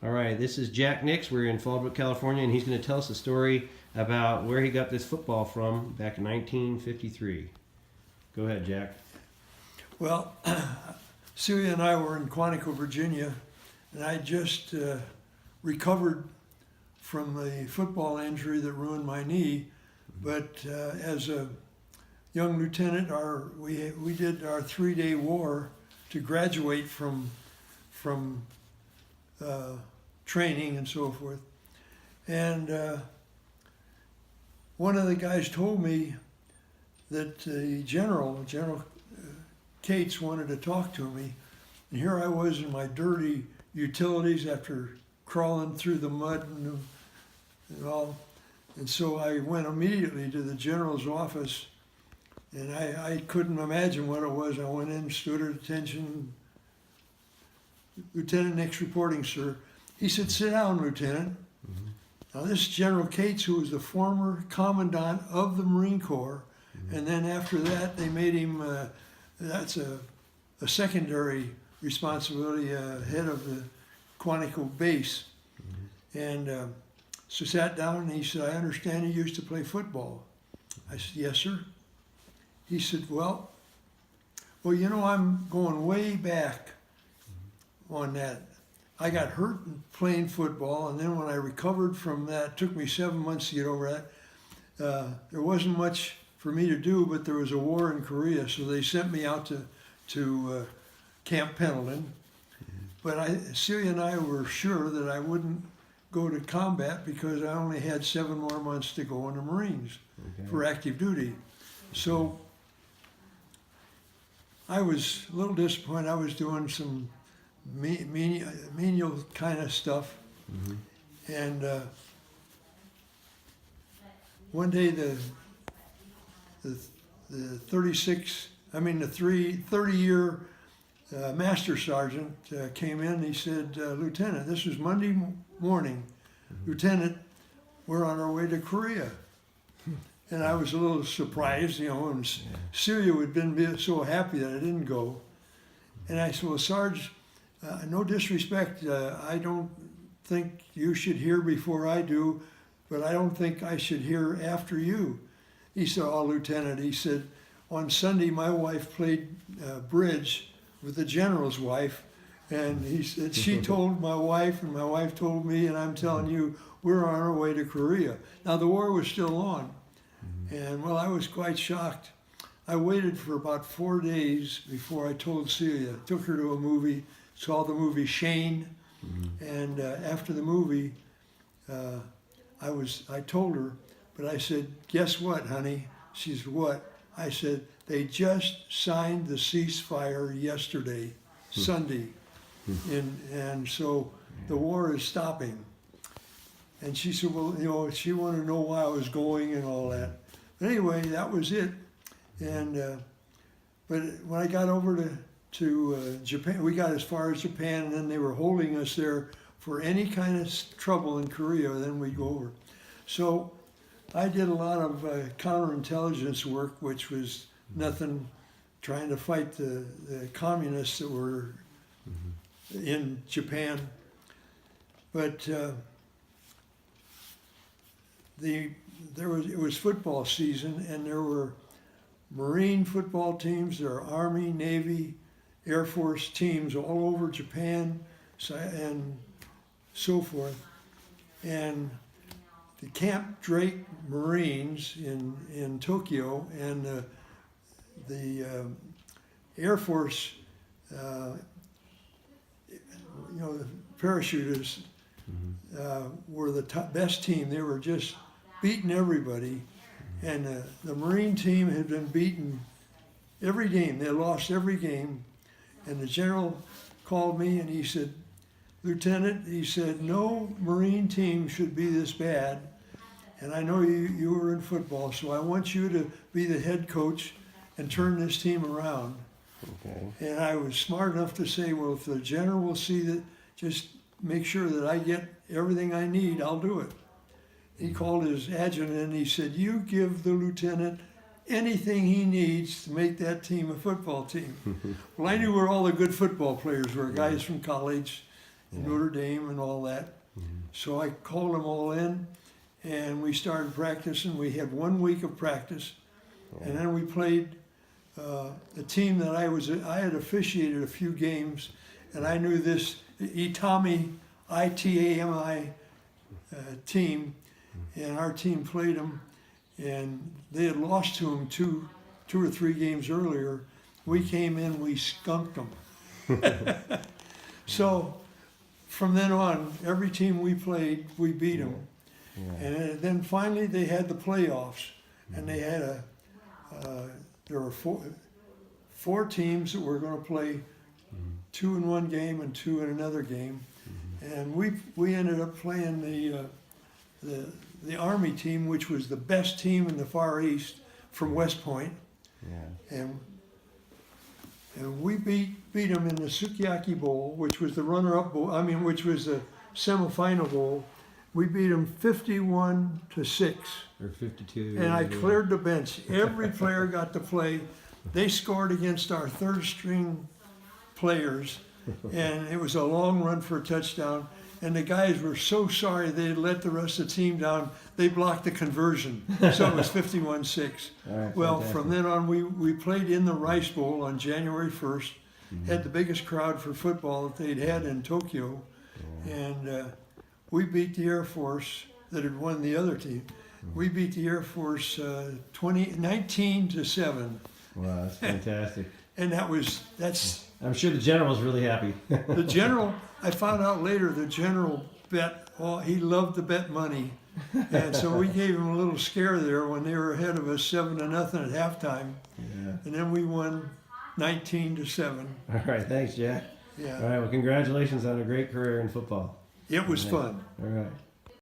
All right, this is Jack Nix. We're in Fallbrook, California, and he's going to tell us a story about where he got this football from back in 1953. Go ahead, Jack. Well, Celia and I were in Quantico, Virginia, and I just recovered from the football injury that ruined my knee. But as a young lieutenant, we did our 3-day war to graduate from training and so forth. And one of the guys told me that the General Cates, wanted to talk to me. And here I was in my dirty utilities after crawling through the mud and all. And so I went immediately to the General's office, and I couldn't imagine what it was. I went in, stood at attention. Lieutenant Nix reporting, sir. He said, sit down, Lieutenant. Mm-hmm. Now this is General Cates, who was the former commandant of the Marine Corps. Mm-hmm. And then after that, they made him, that's a secondary responsibility, head of the Quantico base. Mm-hmm. And so sat down and he said, I understand you used to play football. I said, yes, sir. He said, well, you know, I'm going way back on that. I got hurt playing football, and then when I recovered from that, it took me 7 months to get over that. There wasn't much for me to do, but there was a war in Korea, so they sent me out to Camp Pendleton. But Celia and I were sure that I wouldn't go to combat because I only had 7 more months to go in the Marines for active duty. So I was a little disappointed. I was doing some menial kind of stuff. Mm-hmm. And one day the 30-year master sergeant came in and he said, Lieutenant, this was Monday morning, mm-hmm. Lieutenant, we're on our way to Korea. And I was a little surprised, you know, and Celia had been so happy that I didn't go. And I said, well, Sarge, no disrespect, I don't think you should hear before I do, but I don't think I should hear after you. He said, oh, Lieutenant, he said, on Sunday my wife played bridge with the General's wife, and he said, she told my wife, and my wife told me, and I'm telling you, we're on our way to Korea. Now the war was still on, and well, I was quite shocked. I waited for about 4 days before I told Celia. Took her to a movie, saw the movie Shane, and after the movie, I told her, but I said, guess what, honey? She said, what? I said, they just signed the ceasefire yesterday, Sunday, and so the war is stopping. And she said, well, you know, she wanted to know why I was going and all that. But anyway, that was it. And but when I got over to Japan, we got as far as Japan, and then they were holding us there for any kind of trouble in Korea, then we'd go over. So I did a lot of counterintelligence work, which was nothing, trying to fight the communists that were in Japan. But it was football season, and there were Marine football teams, there are Army, Navy, Air Force teams all over Japan and so forth. And the Camp Drake Marines in Tokyo and the Air Force, the parachutists were the best team. They were just beating everybody. And the Marine team had been beaten every game. They lost every game. And the general called me and he said, Lieutenant, he said, no Marine team should be this bad. And I know you were in football, so I want you to be the head coach and turn this team around. Okay. And I was smart enough to say, well, if the general will see that, just make sure that I get everything I need, I'll do it. He called his adjutant and he said, you give the lieutenant anything he needs to make that team a football team. Well, I knew where all the good football players were, guys from college, Notre Dame and all that. So I called them all in, and we started practicing. We had 1 week of practice, and then we played a team that I had officiated a few games, and I knew this Itami, ITAMI team, and our team played them, and they had lost to them two or three games earlier. We came in, we skunked them. So from then on, every team we played, we beat them. Yeah. And then finally they had the playoffs, and they had there were four teams that were going to play 2 in one game and 2 in another game, and we ended up playing the Army team, which was the best team in the Far East from West Point, Yeah. and we beat them in the Sukiyaki Bowl, which was the runner-up bowl. I mean, which was the semifinal bowl. We beat them 51-6. Or 52. And I cleared the bench. Every player got to play. They scored against our third string players, and it was a long run for a touchdown. And the guys were so sorry they had let the rest of the team down. They blocked the conversion, so it was 51-6. All right, Well, fantastic. from then on, we played in the Rice Bowl on January 1st. Had the biggest crowd for football that they'd had in Tokyo, and we beat the Air Force that had won the other team. We beat the Air Force 19-7, Wow, that's fantastic. and that's I'm sure the general was really happy. the general. I found out later the general bet. Oh, he loved to bet money, and so we gave him a little scare there when they were ahead of us 7-0 at halftime, Yeah. and then we won 19-7. All right, thanks, Jack. Yeah, All right, well, congratulations on a great career in football. it was fun. All right.